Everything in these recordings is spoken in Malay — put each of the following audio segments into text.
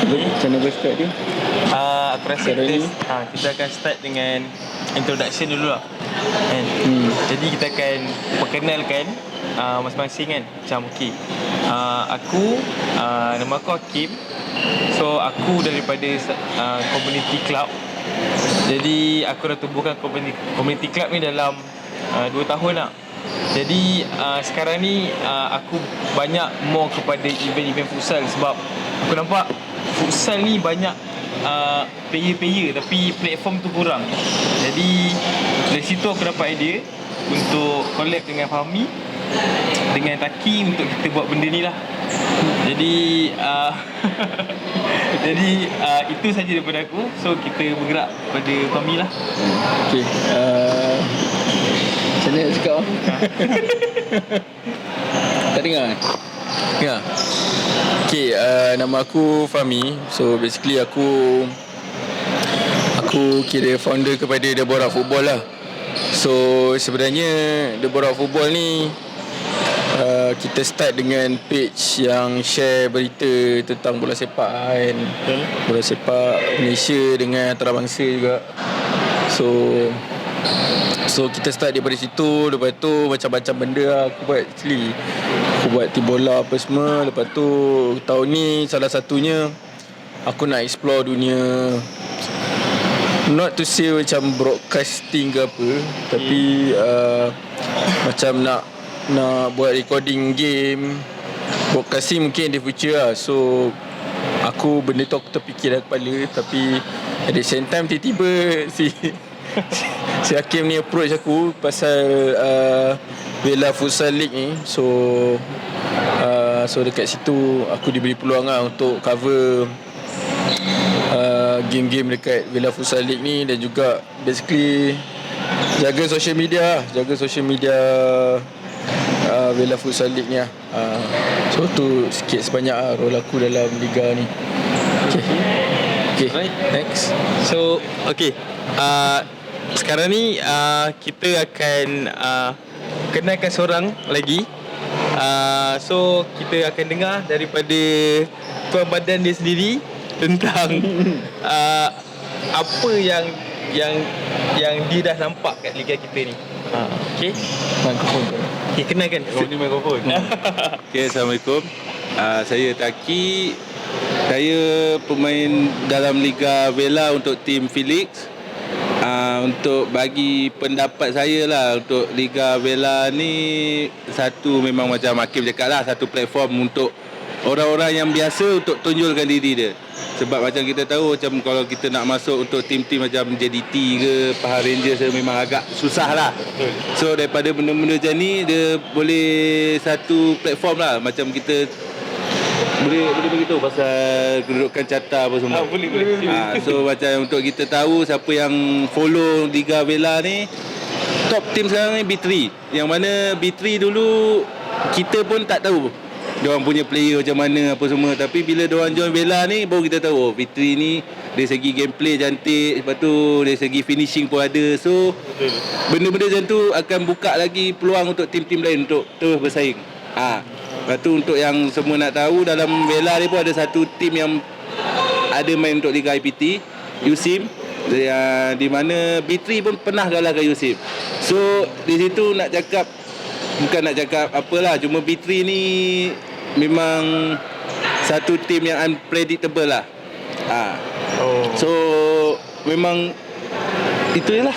Macam mana start dia? Aku rasa kita akan start dengan introduction dulu lah kan? Jadi kita akan perkenalkan masing-masing kan. Macam aku nama aku Hakim. So aku daripada community club. Jadi aku dah tubuhkan community club ni dalam 2 tahun lah. Jadi sekarang ni aku banyak more kepada event-event futsal. Sebab aku nampak futsal ni banyak player-player tapi platform tu kurang. Jadi dari situ aku dapat idea untuk collab dengan Fahmi, dengan Taki untuk kita buat benda ni lah. Jadi jadi itu saja daripada aku. So kita bergerak pada Fahmi lah. Okay, macam mana nak cakap? Tak dengar? Ya. Okay, nama aku Fahmi. So basically aku kira founder kepada The Borak Football lah. So sebenarnya The Borak Football ni kita start dengan page yang share berita tentang bola sepak kan. Bola sepak Malaysia dengan antarabangsa juga. So kita start daripada situ. Lepas tu macam-macam benda lah aku buat actually. Aku buat tim bola apa semua. Lepas tu tahun ni salah satunya aku nak explore dunia, not to say macam broadcasting ke apa, tapi macam nak buat recording game. Broadcasting mungkin in the future lah. So aku benda tu aku terfikir dalam kepala. Tapi at the same time tiba-tiba si Hakim ni approach aku pasal Bella Futsal League ni. So dekat situ aku diberi peluang lah untuk cover game-game dekat Bella Futsal League ni. Dan juga basically jaga social media Bella Futsal League ni lah. So tu sikit sebanyak lah role aku dalam liga ni. Okay, right, next. So sekarang ni kita akan kenalkan seorang lagi. So kita akan dengar daripada tuan badan dia sendiri tentang apa yang dia dah nampak kat liga kita ni. Okay, mikrofon. Okay, kenalkan. Ni mikrofon. Okay, Assalamualaikum. Saya Taki. Saya pemain dalam Liga Bella untuk tim Felix. Untuk bagi pendapat saya lah, untuk Liga Bella ni satu, memang macam Hakim cakap lah, satu platform untuk orang-orang yang biasa untuk tunjulkan diri dia. Sebab macam kita tahu, macam kalau kita nak masuk untuk tim-tim macam JDT ke Pahang Rangers memang agak susah lah. So daripada benda-benda macam ni, dia boleh satu platform lah. Macam kita boleh beritahu pasal kedudukan carta apa semua. Boleh. So macam untuk kita tahu siapa yang follow Liga Bella ni. Top team sekarang ni B3. Yang mana B3 dulu kita pun tak tahu diorang punya player macam mana apa semua. Tapi bila diorang join Bella ni, baru kita tahu B3 ni dari segi gameplay cantik, lepas tu dari segi finishing pun ada. So benda-benda macam tu akan buka lagi peluang untuk tim-tim lain untuk terus bersaing. Lepas tu untuk yang semua nak tahu, dalam Bella ni pun ada satu tim yang ada main untuk Liga IPT, USIM, di mana B3 pun pernah kalahkan USIM. So di situ bukan nak cakap apalah, cuma B3 ni memang satu tim yang unpredictable lah. So memang itu je lah.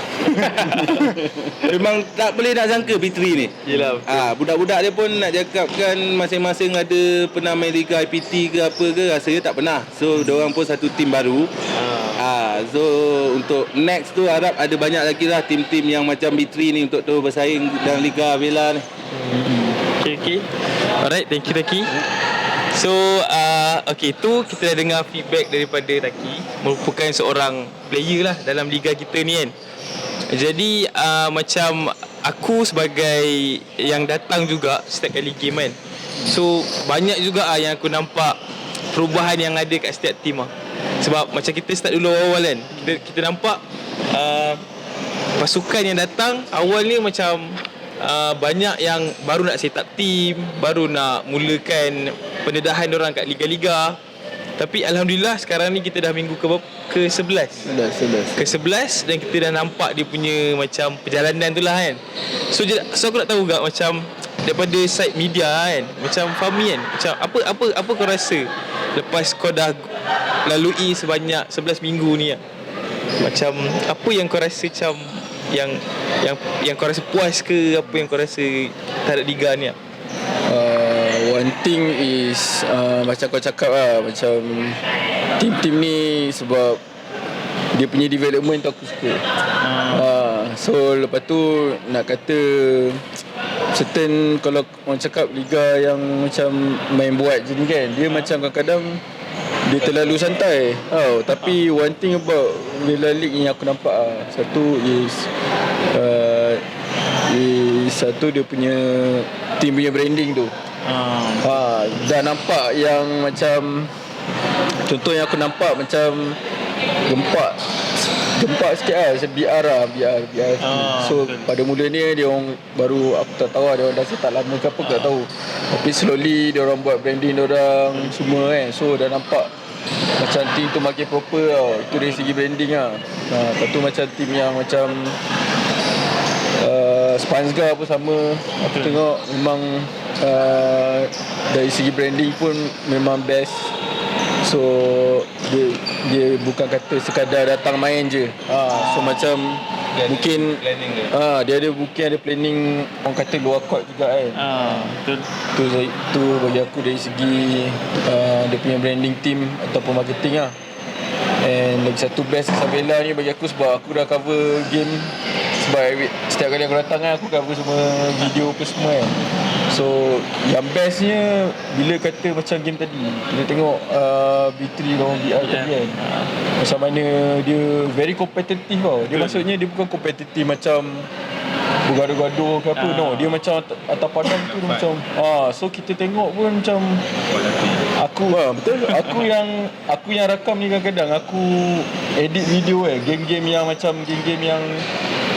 Memang tak boleh nak sangka B3 ni. Yelah, budak-budak dia pun nak cakapkan masing-masing ada pernah main Liga IPT ke apa ke, rasanya tak pernah. So diorang pun satu tim baru. So untuk next tu harap ada banyak lagi lah tim-tim yang macam B3 ni untuk terus bersaing dalam Liga Bella ni. Okay. Alright, thank you Taki. So tu kita dah dengar feedback daripada Taki, merupakan seorang player lah dalam liga kita ni kan. Jadi macam aku sebagai yang datang juga setiap kali game kan, so banyak juga yang aku nampak perubahan yang ada kat setiap team lah. Sebab macam kita start dulu awal kan, kita nampak pasukan yang datang awal ni macam banyak yang baru nak set up team, baru nak mulakan pendedahan diorang kat liga-liga. Tapi Alhamdulillah sekarang ni kita dah minggu ke-11 ke-11 dan kita dah nampak dia punya macam perjalanan tu lah kan. So aku nak tahu gak macam daripada side media kan, macam Fahmi kan, macam apa kau rasa lepas kau dah lalui sebanyak 11 minggu ni kan? Macam apa yang kau rasa macam yang kau rasa puas ke, apa yang kau rasa terhadap liga ni? One thing is macam kau cakap lah, macam tim-tim ni sebab dia punya development tu aku suka. So lepas tu nak kata certain, kalau orang cakap liga yang macam main buat je ni kan, dia macam kadang-kadang dia terlalu santai. Tapi one thing about Villa League ni aku nampak satu is satu dia punya team punya branding tu. Dah nampak yang macam, contoh yang aku nampak macam gempak sikit lah, macam BR. So betul. Pada mulanya dia orang baru, aku tak tahu dia orang dah start lama ke apa, tak tahu. Tapi slowly dia orang buat branding dia orang semua kan. So dah nampak macam team tu makin proper tau. Itu dari segi branding lah. Lepas tu macam team yang macam Spansga pun sama. Aku tengok memang dari segi branding pun memang best. So dia bukan kata sekadar datang main je. So macam mungkin dia ada mungkin ada planning, orang kata luar court juga kan. Betul. Tu bagi aku dari segi dia punya branding team ataupun marketing lah. And lagi satu best Isabella ni bagi aku sebab aku dah cover game. Sebab setiap kali aku datang kan, aku cover semua video apa semua kan. So yang bestnya bila kata macam game tadi, kita tengok B3 lawan BR tadi kan, macam mana dia very kompetitif tau. Dia maksudnya dia bukan kompetitif macam bergaduh-gaduh ke apa. No, dia macam atas padang tu dia macam so kita tengok pun macam aku betul, aku yang rakam ni kadang-kadang aku edit video game-game yang macam game-game yang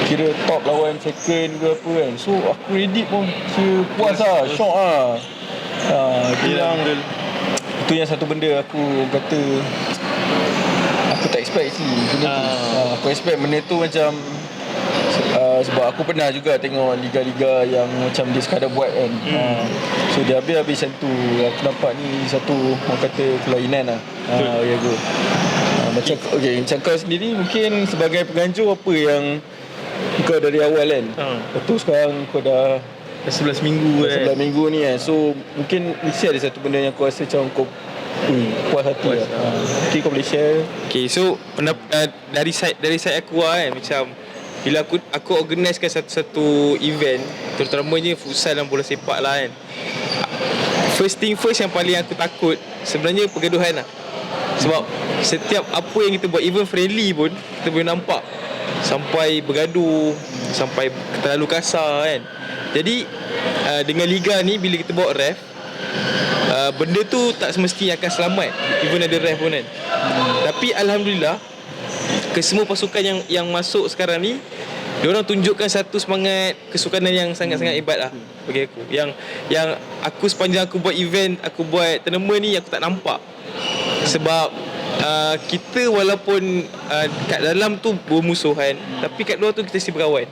kira top lawan second ke apa kan. So aku edit pun puas lah, syok lah. Itu yang satu benda aku kata aku tak expect sih benda tu. Aku expect benda tu macam sebab aku pernah juga tengok liga-liga yang macam dia sekadar buat kan. So dia habis macam tu. Aku nampak ni satu orang kata kelainan lah. Macam macam kau sendiri mungkin sebagai penganjur, apa yang kau dari awal kan, lepas sekarang kau dah 11 minggu kan. 11 minggu ni kan. So mungkin mesti ada satu benda yang kau rasa macam kau puas hati lah. Mungkin kau boleh share. Okay, so dari side aku lah kan, macam bila aku organisekan satu event, terutamanya futsal dan bola sepak lah kan. First thing first yang paling aku takut sebenarnya pergaduhan lah. Sebab setiap apa yang kita buat, even friendly pun, kita boleh nampak sampai bergaduh, sampai terlalu kasar kan. Jadi dengan liga ni, bila kita bawa ref, benda tu tak semestinya akan selamat, even ada ref pun kan. Tapi Alhamdulillah, kesemua pasukan yang masuk sekarang ni, diorang tunjukkan satu semangat kesukanan yang sangat-sangat hebat lah bagi aku. Yang aku sepanjang aku buat event, aku buat tournament ni, aku tak nampak. Sebab kita walaupun kat dalam tu bermusuhan, tapi kat luar tu kita mesti berkawan.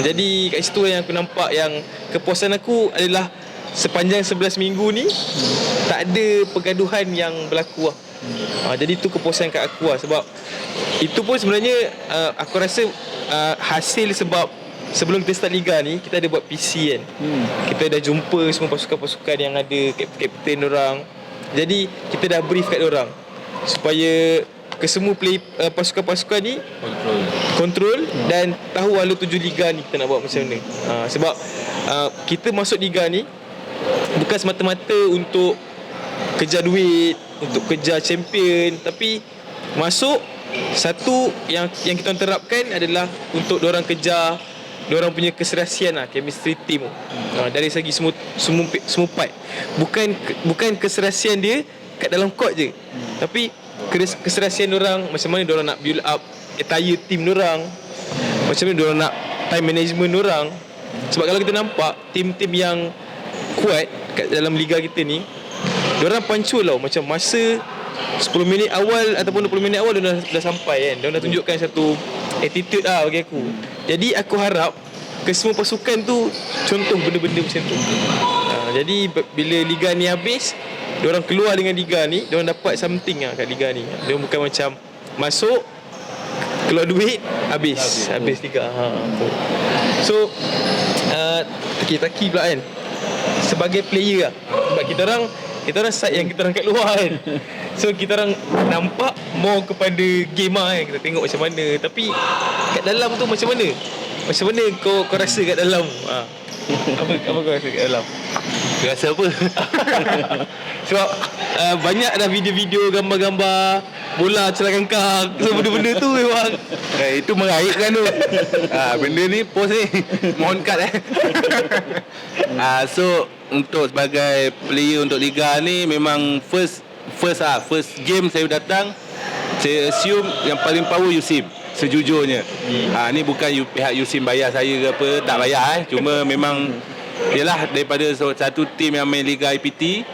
Jadi kat situ yang aku nampak yang kepuasan aku adalah sepanjang 11 minggu ni tak ada pergaduhan yang berlaku lah. Jadi tu kepuasan kat aku lah. Sebab itu pun sebenarnya aku rasa hasil sebab sebelum kita start liga ni, kita ada buat PC kan. Kita dah jumpa semua pasukan-pasukan yang ada kapten orang. Jadi kita dah brief kat orang supaya kesemua pasukan-pasukan ni kontrol dan tahu ala tuju liga ni kita nak buat macam mana. Sebab kita masuk liga ni bukan semata-mata untuk kejar duit, untuk kejar champion, tapi masuk satu yang kita terapkan adalah untuk diorang kejar diorang punya keserasian lah, chemistry team. Dari segi semua part. Bukan keserasian dia kat dalam court je, tapi keserasian diorang, macam mana diorang nak build up entire team diorang, macam mana diorang nak time management diorang. Sebab kalau kita nampak tim-tim yang kuat kat dalam liga kita ni, diorang pancul tau. Macam masa 10 minit awal ataupun 20 minit awal dia dah sampai kan. Dia dah tunjukkan satu attitude lah bagi aku. Jadi aku harap ke semua pasukan tu contoh benda-benda macam tu. Jadi bila liga ni habis, diorang keluar dengan liga ni, diorang dapat something lah kat liga ni. Dia bukan macam masuk, keluar duit, habis liga. So taki pula kan, sebagai player lah. Sebab kita orang side yang kita orang kat luar kan. So kita orang nampak more kepada game lah kan. Kita tengok macam mana. Tapi kat dalam tu macam mana? Macam mana kau rasa kat dalam? Apa kau rasa kat dalam? Rasa apa? Sebab banyak dah video-video, gambar-gambar bola celakangkang. So benda-benda tu memang Itu meraihkan tu. Benda ni post ni mohon cut So untuk sebagai player untuk liga ni, memang first game saya datang, saya assume yang paling power Yusim sejujurnya. Ni bukan pihak Yusim bayar saya ke apa, tak bayar cuma memang yalah, daripada satu tim yang main Liga IPT,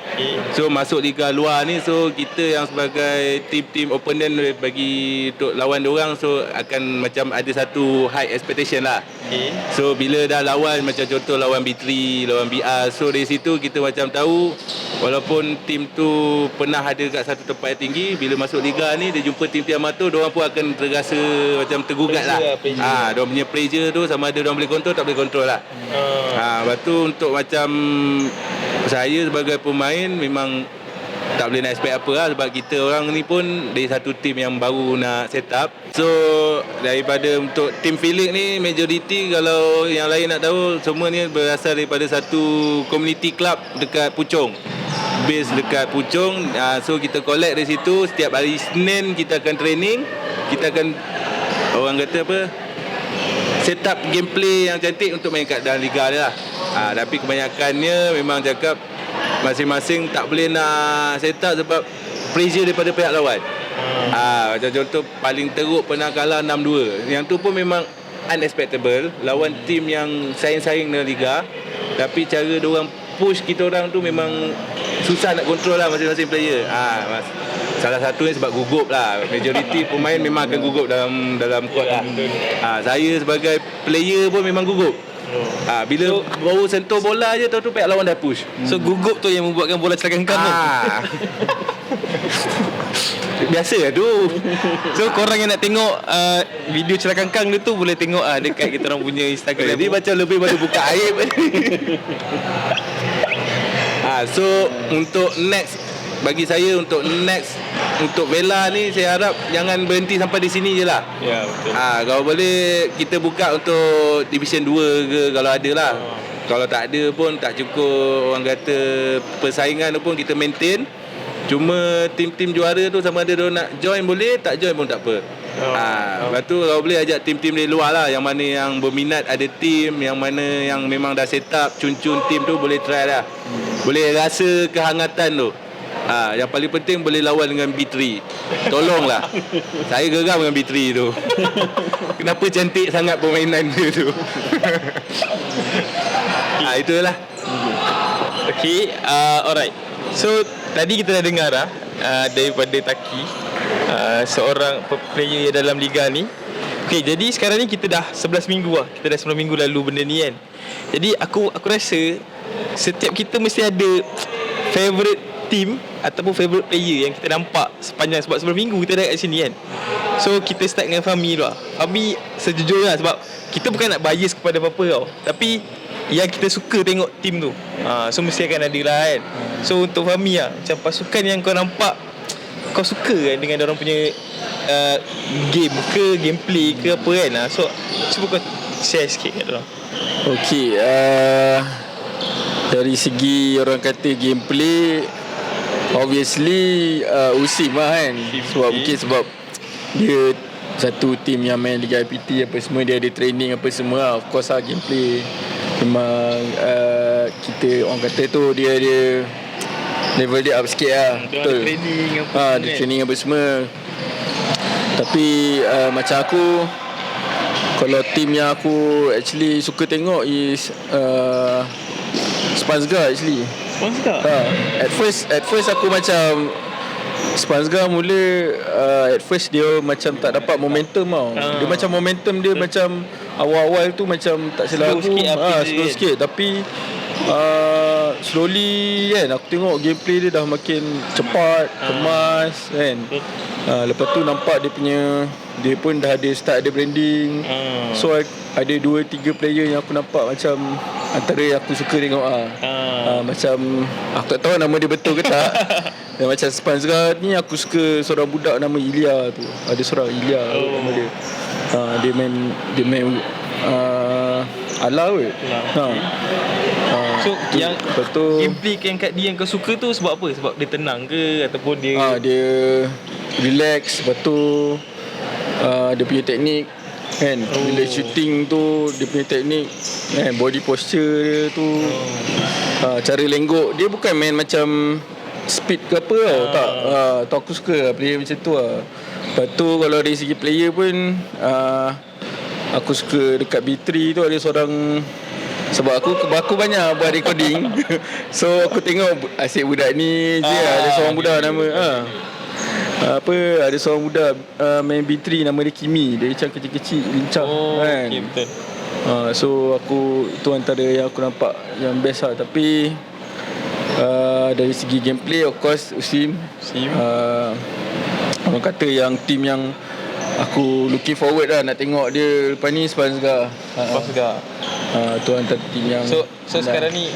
so masuk Liga luar ni, so kita yang sebagai tim opponent bagi untuk lawan diorang, so akan macam ada satu high expectation lah. So bila dah lawan, macam contoh lawan B3, lawan BR, so dari situ kita macam tahu walaupun tim tu pernah ada kat satu tempat yang tinggi, bila masuk Liga ni dia jumpa tim-tim amatur, diorang pun akan terasa macam tergugat lah. Diorang punya pressure tu sama ada diorang boleh kontrol tak boleh kontrol lah. Lepas tu untuk macam saya sebagai pemain memang tak boleh nak expect apa lah, sebab kita orang ni pun dari satu tim yang baru nak set up. So daripada untuk tim Felix ni, majoriti kalau yang lain nak tahu, semua ni berasal daripada satu community club dekat Puchong, base dekat Puchong. So kita collect dari situ. Setiap hari Isnin kita akan training, kita akan orang kata apa, set up gameplay yang cantik untuk main kat dalam liga dia lah. Tapi kebanyakannya memang cakap masing-masing tak boleh nak set up sebab pressure daripada pihak lawan. Macam contoh paling teruk pernah kalah 6-2. Yang tu pun memang unexpectable, lawan tim yang saing-saing dalam liga, tapi cara diorang push kita orang tu memang susah nak kontrol lah masing-masing player. Salah satunya sebab gugup lah. Majoriti pemain memang akan gugup dalam court lah. Saya sebagai player pun memang gugup. Bila baru sentuh bola je, tahu tu pihak lawan dah push. So gugup tu yang membuatkan bola celakangkang tu. Biasa lah tu. So korang yang nak tengok video celakangkang dia tu boleh tengok dekat kita orang punya Instagram. Jadi macam lebih pada buka aib. So untuk next, bagi saya untuk Vela ni, saya harap jangan berhenti sampai di sini je lah. Ya, betul. Kalau boleh kita buka untuk Division 2 ke kalau ada lah. Kalau tak ada pun tak cukup, orang kata persaingan tu pun kita maintain. Cuma tim-tim juara tu sama ada dia nak join boleh, tak join pun tak apa. Lepas tu kalau boleh ajak tim-tim dari luar lah, yang mana yang berminat ada tim, yang mana yang memang dah set up cun-cun tim tu boleh try lah. Boleh rasa kehangatan tu. Yang paling penting boleh lawan dengan B3. Tolonglah. Saya geram dengan B3 tu. Kenapa cantik sangat permainan dia tu. Itulah. Okay, alright. So tadi kita dah dengar daripada Taki, seorang player dalam liga ni. Okay, jadi sekarang ni kita dah 11 minggu lah. Kita dah 11 minggu lalu benda ni kan. Jadi aku rasa setiap kita mesti ada favourite team ataupun favourite player yang kita nampak sepanjang, sebab 11 minggu kita dah kat sini kan. So kita start dengan Fahmi dulu lah. Fahmi sejujurnya sebab kita bukan nak bias kepada apa-apa tau, tapi yang kita suka tengok team tu, so mesti akan ada lah kan. So untuk Fahmi lah, macam pasukan yang kau nampak kau suka kan dengan orang punya game ke gameplay ke apa kan. So cuba kau share sikit kat orang. Okay, dari segi orang kata gameplay, obviously Usim lah kan. Sebab dia satu tim yang main Liga IPT apa semua, dia ada training apa semua lah. Of course lah gameplay memang kita orang kata tu dia level dia up sikit lah. Betul. Ada training apa semua. Tapi macam aku, kalau tim yang aku actually suka tengok is Spansgar actually. Spansgar? At first aku macam Spansgar mula at first dia macam tak dapat momentum tau. Dia macam momentum dia macam awal-awal tu macam tak silap aku slow sikit tapi slowly kan aku tengok gameplay dia dah makin cepat, kemas kan. Lepas tu nampak dia pun dah ada start ada branding. So ada 2-3 player yang aku nampak macam antara yang aku suka tengok macam aku tak tahu nama dia betul ke tak. Dan macam Spansgar ni aku suka seorang budak nama Ilya tu. Ada seorang Ilya nama dia. Dia main ala kot. So yang betul. gameplay yang kat dia yang kau suka tu sebab apa? Sebab dia tenang ke ataupun dia dia relax. Lepas tu dia punya teknik kan. Bila shooting tu dia punya teknik kan, body posture dia tu cara lenggok dia bukan main macam speed ke apa tau. Tak aku suka player macam tu lah. Lepas tu kalau dari segi player pun aku suka dekat B3 tu ada seorang. Sebab aku banyak buat recording. So aku tengok asyik budak ni je. Ada seorang budak nama ada seorang budak main B3 nama dia Kimi. Dia macam kecil-kecil lincah kan. Okay, betul. So aku itu antara yang aku nampak yang best lah. Tapi dari segi gameplay of course Usim. Orang kata yang team yang aku looking forward lah nak tengok dia lepas ni Spansgar. Tu antara team yang sekarang ni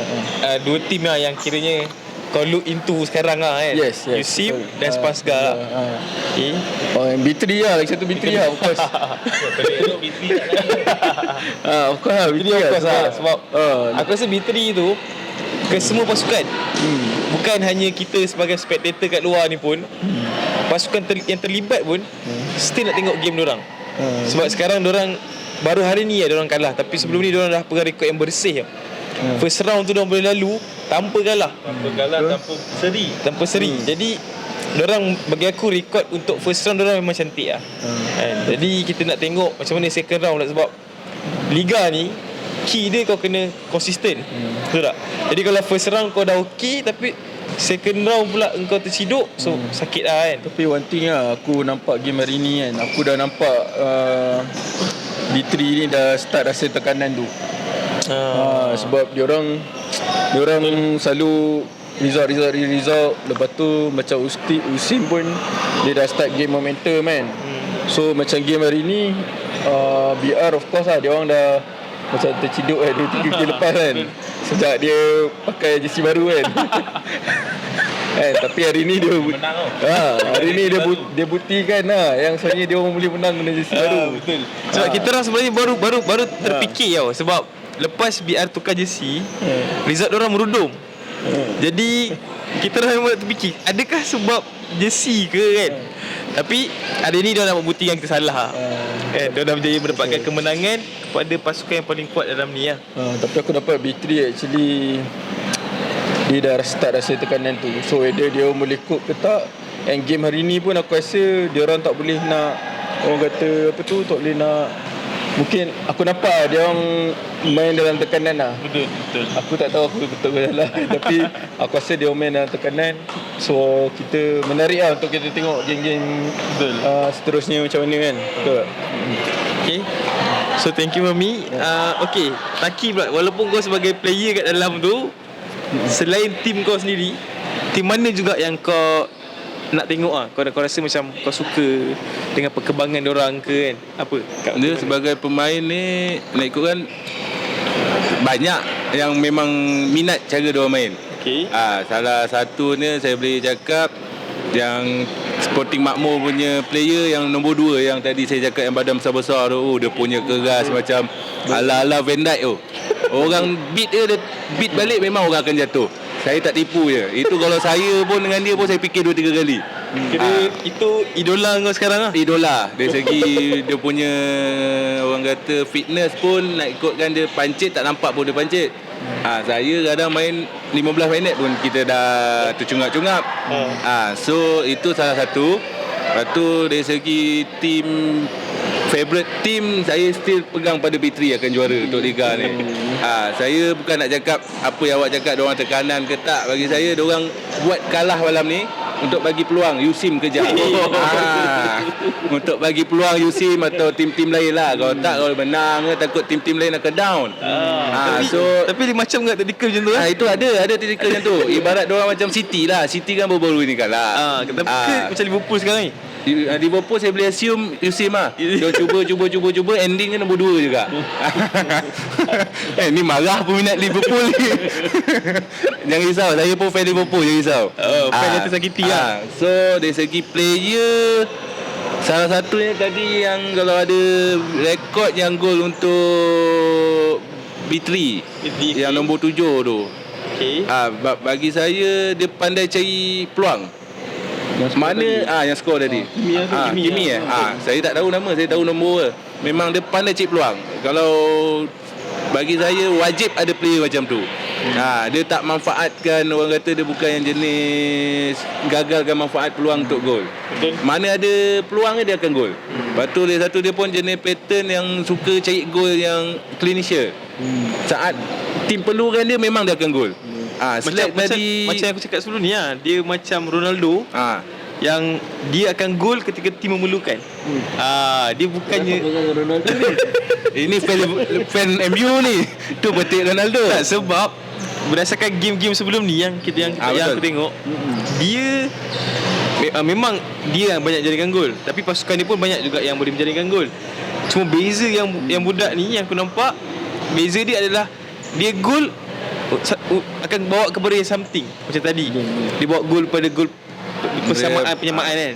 dua team lah yang kiranya kau look into sekarang lah kan. Yes. Usim dan Spansgar lah. Yang B3 lah. Lagi satu B3 lah of course. Of course lah B3 lah. Sebab aku rasa B3 tu ke semua pasukan. Bukan hanya kita sebagai spectator kat luar ni pun, pasukan yang terlibat pun still nak tengok game diorang. Sebab sekarang diorang baru hari ni diorang kalah, tapi sebelum ni diorang dah pegang rekod yang bersih. First round tu diorang boleh lalu tanpa kalah, tanpa seri. Jadi diorang bagi aku rekod untuk first round diorang memang cantik lah. Jadi kita nak tengok macam mana second round lah. Sebab liga ni key dia kau kena konsisten. Betul tak? Jadi kalau first round kau dah okey tapi second round pula engkau terciduk, so sakit lah kan. Tapi one thing lah, aku nampak game hari ni kan, aku dah nampak B3 ni dah start rasa tekanan tu. Sebab diorang selalu result. Lepas tu macam Usim pun dia dah start game momentum kan. So macam game hari ni BR of course lah, diorang dah macam terciduk kan 2-3 game lepas kan. Sejak dia pakai jersey baru kan. Tapi hari ni dia menang. Hari ni dia buktikan lah yang sebenarnya dia orang boleh menang dengan jersey baru. Betul. Sebab kita orang sebenarnya baru terfikir tau. Sebab lepas BR tukar jersey, result diorang merudum. Jadi kita orang memang terfikir, adakah sebab jersey ke kan? Tapi hari ni diorang nak membuktikan kita salah. Diorang berjaya mendapatkan kemenangan kepada pasukan yang paling kuat dalam ni lah. Tapi aku dapat B3 actually dia dah start rasa tekanan tu. So whether dia boleh cope ke tak. And game hari ni pun aku rasa dia orang tak boleh nak, orang kata apa tu, tak boleh nak, mungkin aku nampak dia orang main dalam tekanan lah. Betul. Aku tak tahu aku betul ke salah. Tapi aku rasa dia main dalam tekanan. So kita menarik lah untuk kita tengok game-game seterusnya macam mana kan. Betul. Okay. So thank you Mami. Okay, Taki pula, walaupun kau sebagai player kat dalam tu, selain tim kau sendiri, tim mana juga yang kau nak tengok kau rasa macam kau suka dengan perkembangan diorang ke kan? Apa? Dia sebagai pemain ni nak ikutkan banyak yang memang minat cara diorang main. Okay. Salah satunya saya boleh cakap yang Sporting Makmur punya player yang nombor 2 yang tadi saya cakap yang badan besar-besar tu. Dia punya keras macam ala-ala Van Dijk tu. Orang beat dia beat balik memang orang akan jatuh. Saya tak tipu je. Itu kalau saya pun dengan dia pun saya fikir 2-3 kali. Kira itu idola kau sekarang lah? Idola. Dari segi dia punya orang kata fitness pun nak ikutkan dia pancit tak nampak pun dia pancit. Saya kadang main 15 minit pun kita dah tercungap-cungap. So itu salah satu. Lepas tu dari segi team, favorite team, saya still pegang pada B3 akan juara untuk Liga ni. Saya bukan nak cakap apa yang awak cakap diorang tekanan ke tak. Bagi saya diorang buat kalah malam ni untuk bagi peluang Yusim kejar. Untuk bagi peluang Yusim atau tim-tim lain lah. Kalau tak, kalau menang takut tim-tim lain akan down. Tapi dia macam enggak tactical macam tu kan? Itu ada tactical macam tu. Ibarat diorang macam City lah. City kan baru-baru ni kalah. Tapi macam Liverpool sekarang ni. Liverpool saya boleh assume Yusim lah. Dia cuba ending kan nombor 2 juga. Ni marah peminat Liverpool ni. Jangan risau, saya pun fan Liverpool, jangan risau. Fan yang tersakiti lah. So dari segi player, salah satunya tadi yang kalau ada rekod yang gol untuk B3 yang nombor 7 tu. Okay. Bagi saya dia pandai cari peluang. Yang skor tadi. Kimi. Saya tak tahu nama, saya tahu nombor. Memang dia pandai cari peluang. Kalau bagi saya wajib ada player macam tu. Dia tak manfaatkan, orang kata dia bukan yang jenis gagalkan manfaat peluang untuk gol. Mana ada peluang dia akan gol. Lepas tu dia satu, dia pun jenis pattern yang suka cari gol yang clean-sheet. Saat tim perlukan dia memang dia akan gol. Macam aku cakap sebelum ni lah, dia macam Ronaldo yang dia akan gol ketika tim memerlukan. Dia bukannya Ronaldo ni. Ini fan MU ni. Tu petik Ronaldo. Tak, sebab berdasarkan game-game sebelum ni yang aku tengok, dia memang dia yang banyak jaringkan gol, tapi pasukan dia pun banyak juga yang boleh menjaringkan gol. Cuma beza yang budak ni yang aku nampak, beza dia adalah dia gol akan bawa kepada something. Macam tadi dia bawa gol pada gol penyamaan kan.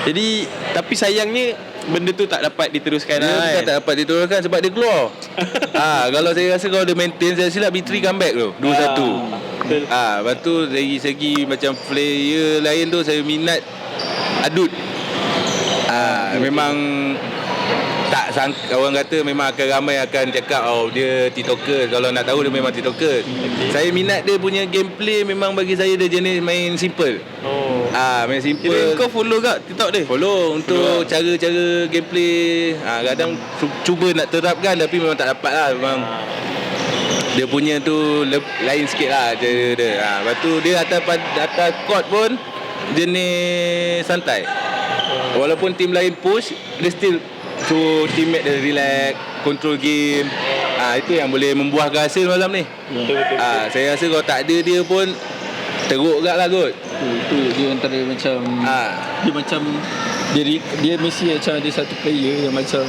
Jadi tapi sayangnya benda tu tak dapat diteruskan dia tak dapat diteruskan sebab dia keluar. Kalau saya rasa kalau dia maintain, saya silap B3 comeback tu 2-1. Lepas tu dari segi macam player lain tu saya minat Adut. Memang tak sangka, orang kata memang akan ramai akan cakap dia TikToker. Kalau nak tahu dia memang TikToker. Saya minat dia punya gameplay, memang bagi saya dia jenis main simple. Main simple. Kau follow tak TikTok dia? Follow untuk cara-cara gameplay. Kadang cuba nak terapkan tapi memang tak dapat lah. Memang dia punya tu lain sikit lah cara dia. Lepas tu dia atas court pun jenis santai. Walaupun tim lain push, dia still so teammate dia relax, control game. Itu yang boleh membuahkan hasil malam ni. Saya rasa kalau tak ada dia pun teruk gak lah kot. Itu dia antara macam dia macam dia mesti macam ada satu player yang macam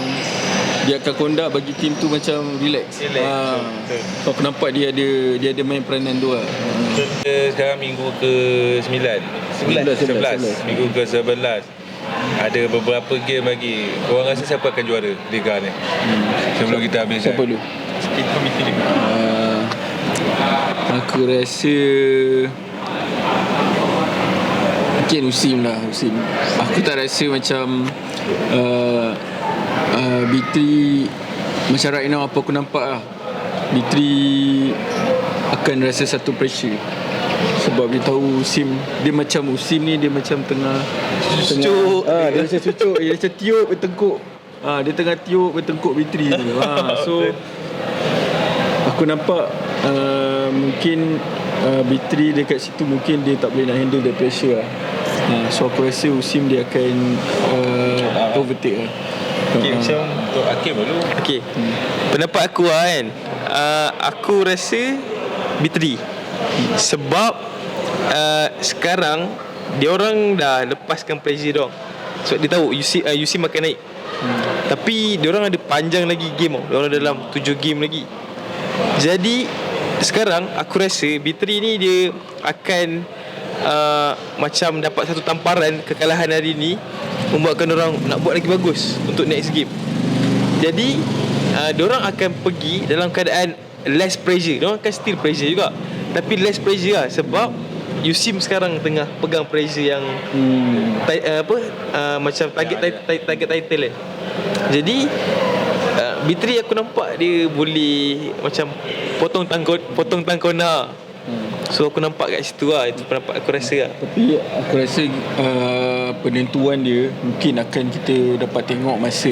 dia akan conduct bagi tim tu macam relax. So aku nampak dia ada main peranan tu lah. Sekarang minggu ke-9 11. Minggu ke-11. Ada beberapa game lagi. Korang rasa siapa akan juara Liga ni? Sebelum kita habiskan. Siapa dulu? Aku rasa mungkin Usim lah. Aku tak rasa macam B3 macam right now apa aku nampak lah, B3 akan rasa satu pressure. Sebab dia tahu dia macam Usim ni dia macam tengah cucuk. Dia macam cucuk, dia macam tiup bertengkuk. Dia tengah tiup bertengkuk B3 tu. So aku nampak mungkin B3 dekat situ mungkin dia tak boleh nak handle the pressure lah. So aku rasa Usim dia akan overtake lah. Macam untuk Hakim dulu. Pendapat aku lah kan, aku rasa B3 sebab sekarang dia orang dah lepaskan pressure dia orang. Sebab dia tahu UC makan naik. Tapi dia orang ada panjang lagi game tau. Dia orang dalam 7 game lagi. Jadi sekarang aku rasa B3 ni dia akan macam dapat satu tamparan kekalahan hari ni, membuatkan orang nak buat lagi bagus untuk next game. Jadi diorang akan pergi dalam keadaan less pressure. Diorang akan still pressure juga, tapi less pressure lah. Sebab Yusim sekarang tengah pegang pressure yang macam target title kan. Jadi B3 aku nampak dia boleh macam potong tangkona. So aku nampak kat situ lah. Itu pendapat aku rasa lah. Tapi aku rasa penentuan dia mungkin akan kita dapat tengok masa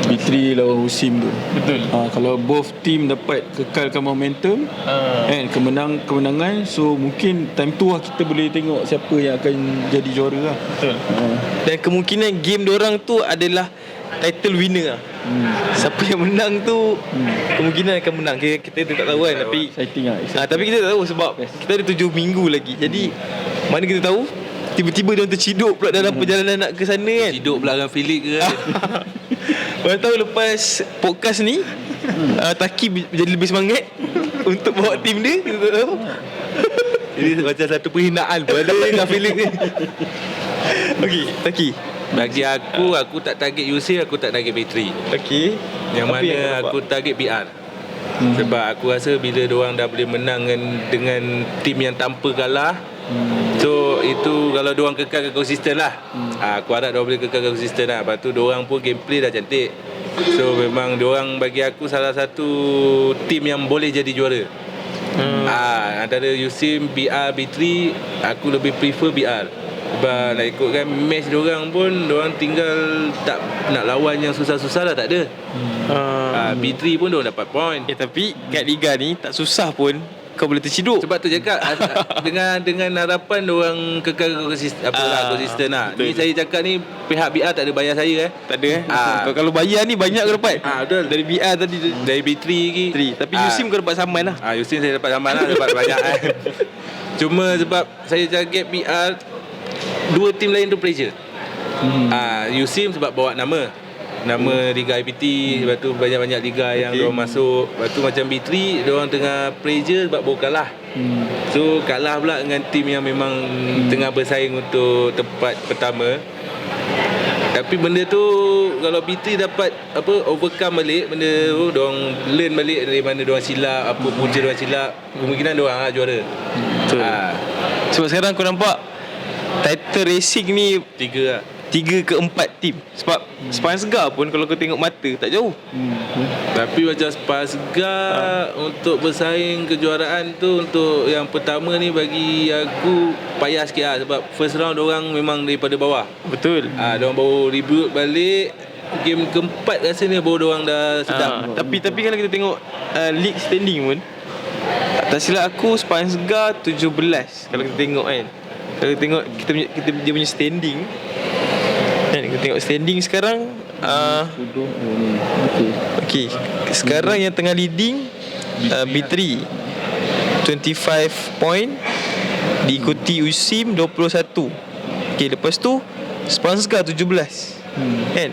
B3 lawan Husim tu. Betul. Kalau both team dapat kekalkan momentum kan, kemenangan, so mungkin time tu lah kita boleh tengok siapa yang akan jadi juara lah. Betul. Dan kemungkinan game diorang tu adalah title winner lah. Siapa yang menang tu kemungkinan akan menang. Kita tak tahu kan, tapi Exciting lah. tapi kita tak tahu sebab kita ada 7 minggu lagi. Jadi mana kita tahu tiba-tiba dia terciduk pula dalam perjalanan nak ke sana kan. Hidup belakang Felix ke kan? Mana tahu lepas podcast ni Taki jadi lebih semangat untuk bawa tim dia, kita tak tahu. Ini macam satu perhinaan pada dengan Felix ni. Okey, Taki. Bagi aku tak target UC, aku tak target B3. Okey. Yang Apa mana yang kau aku target BR. Sebab aku rasa bila diorang dah boleh menang dengan tim yang tanpa kalah, so itu kalau diorang kekalkan konsisten lah. Aku harap diorang boleh kekalkan konsisten lah. Lepas tu diorang pun gameplay dah cantik. So memang diorang bagi aku salah satu tim yang boleh jadi juara. Antara USIM, BR, B3, aku lebih prefer BR. Sebab nak ikutkan match diorang pun, diorang tinggal tak nak lawan yang susah-susah lah, tak ada. B3 pun diorang dapat point. Tapi kat Liga ni tak susah pun kau boleh terciduk. Sebab tu cakap dengan harapan diorang kekal konsisten lah. Ni saya cakap ni pihak BR tak ada bayar saya Tak ada Kalau bayar ni banyak kau dapat. Betul. Dari BR tadi Dari B3 lagi. Tapi USIM kau dapat saman lah. USIM saya dapat saman lah, dapat banyak kan. Cuma sebab saya target BR, dua tim lain tu pressure. USIM sebab bawa nama Liga IPT, lepas tu banyak-banyak liga yang diorang masuk. Lepas tu macam B3 diorang tengah pressure sebab baru kalah. So kalah pula dengan tim yang memang tengah bersaing untuk tempat pertama. Tapi benda tu kalau B3 dapat overcome balik benda tu, diorang learn balik dari mana diorang silap, apa punca diorang silap, kemungkinan diorang lah juara. Betul. Sebab sekarang kau nampak title racing ni 3 ke 4 tim. Sebab Spansgar pun kalau kau tengok mata tak jauh. Tapi macam Spansga untuk bersaing kejuaraan tu, untuk yang pertama ni bagi aku payah sikit lah. Sebab first round diorang memang daripada bawah. Betul. Diorang baru reboot balik. Game keempat rasanya baru diorang dah sedap. Tapi kalau kita tengok league standing pun, tak silap aku Spansgar 17 kalau kita tengok kan. Kalau kita tengok kita dia punya standing kan, kita tengok standing sekarang okey. Sekarang yang tengah leading B3 25 point, diikuti USIM 21. Okey, lepas tu Spansgar 17 kan.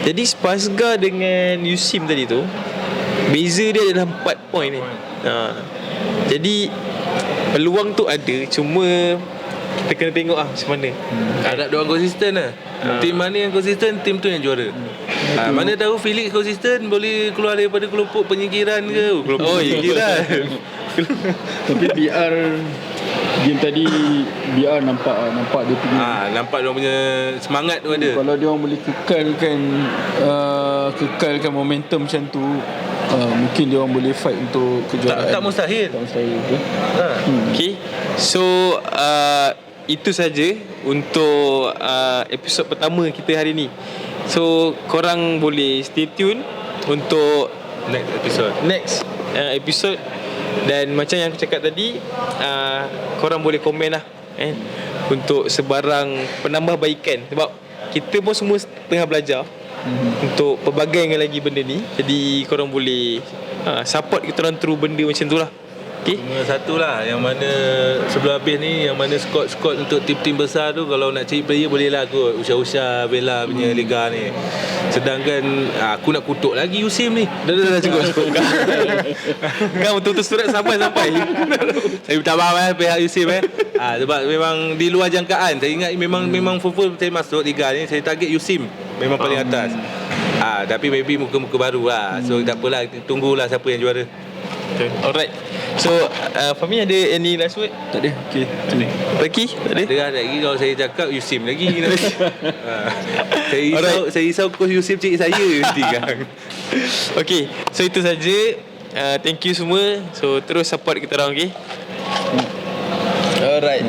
Jadi Spansgar dengan USIM tadi tu beza dia adalah 4 point ni. Jadi peluang tu ada, cuma kita kena tengok macam mana. Harap diorang konsisten lah. Tim mana yang konsisten, tim tu yang juara. Mana tahu Felix konsisten boleh keluar daripada kelompok penyingkiran ke. Kelompok penyingkiran. Tapi BR game tadi BR nampak dia punya nampak diorang punya semangat tu ada. Kalau dia orang boleh kekalkan momentum macam tu, mungkin dia orang boleh fight untuk kejuaraan. Tak mustahil. Tak mustahil. Okay. So itu saja untuk episod pertama kita hari ni. So korang boleh stay tune untuk next episode. Dan macam yang aku cakap tadi, korang boleh komen lah untuk sebarang penambahbaikan. Sebab kita pun semua tengah belajar untuk pelbagai lagi benda ni. Jadi korang boleh support kita orang through benda macam tu lah. Okay. Cuma satu lah, yang mana sebelum habis ni, yang mana squad untuk tim-tim besar tu, kalau nak cari player boleh lah kot. Usha-Usha Vela punya liga ni. Sedangkan aku nak kutuk lagi USIM ni. Dah cukup. Kan betul-betul surat sampai. Saya minta maaf pihak USIM sebab memang di luar jangkaan. Saya ingat memang full saya masuk liga ni, saya target USIM memang paling atas. Tapi maybe muka-muka baru lah. So tak apalah, tunggulah siapa yang juara. Alright. So Fahmi ada any last word? Tak ada. Okay. Lagi? Tak ada? Dengar lagi kalau saya cakap USIM lagi. Saya risau coach USIM cik saya nanti kan. Okay. So itu saja. Thank you semua. So terus support kita orang, okay? Alright.